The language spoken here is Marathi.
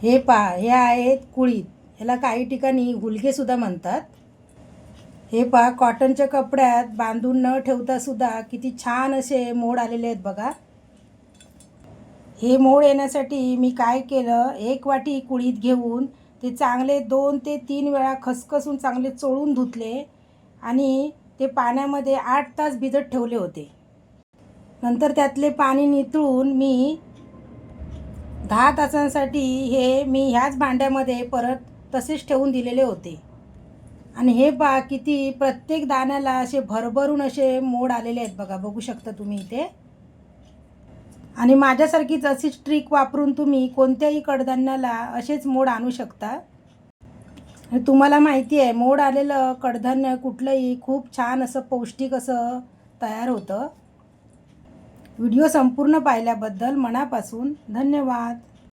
हे पहा, हे आहेत कुळीत. ह्याला काही ठिकाणी हुलगेसुद्धा म्हणतात. हे पहा, कॉटनच्या कपड्यात बांधून न ठेवतासुद्धा किती छान असे मोड आलेले आहेत बघा. हे मोड येण्यासाठी मी काय केलं, 1 वाटी कुळीत घेऊन ते चांगले 2 ते 3 वेळा खसखसून चांगले चोळून धुतले आणि ते पाण्यामध्ये 8 तास भिजत ठेवले होते. नंतर त्यातले पाणी निथळून मी 10 तासांसाठी हे मी ह्याच भांड्यामध्ये परत तसेच ठेवून दिलेले होते. आणि हे पहा, किती प्रत्येक दाण्याला असे भरभरून असे मोड आलेले आहेत बघा, बघू शकता तुम्ही इथे. आणि माझ्यासारखीच अशीच ट्रिक वापरून तुम्ही कोणत्याही कडधान्याला असेच मोड आणू शकता. आणि तुम्हाला माहिती आहे, मोड आलेलं कडधान्य कुठलंही खूप छान असं पौष्टिक असं तयार होतं. व्हिडिओ संपूर्ण पाहिल्याबद्दल मनापासून धन्यवाद.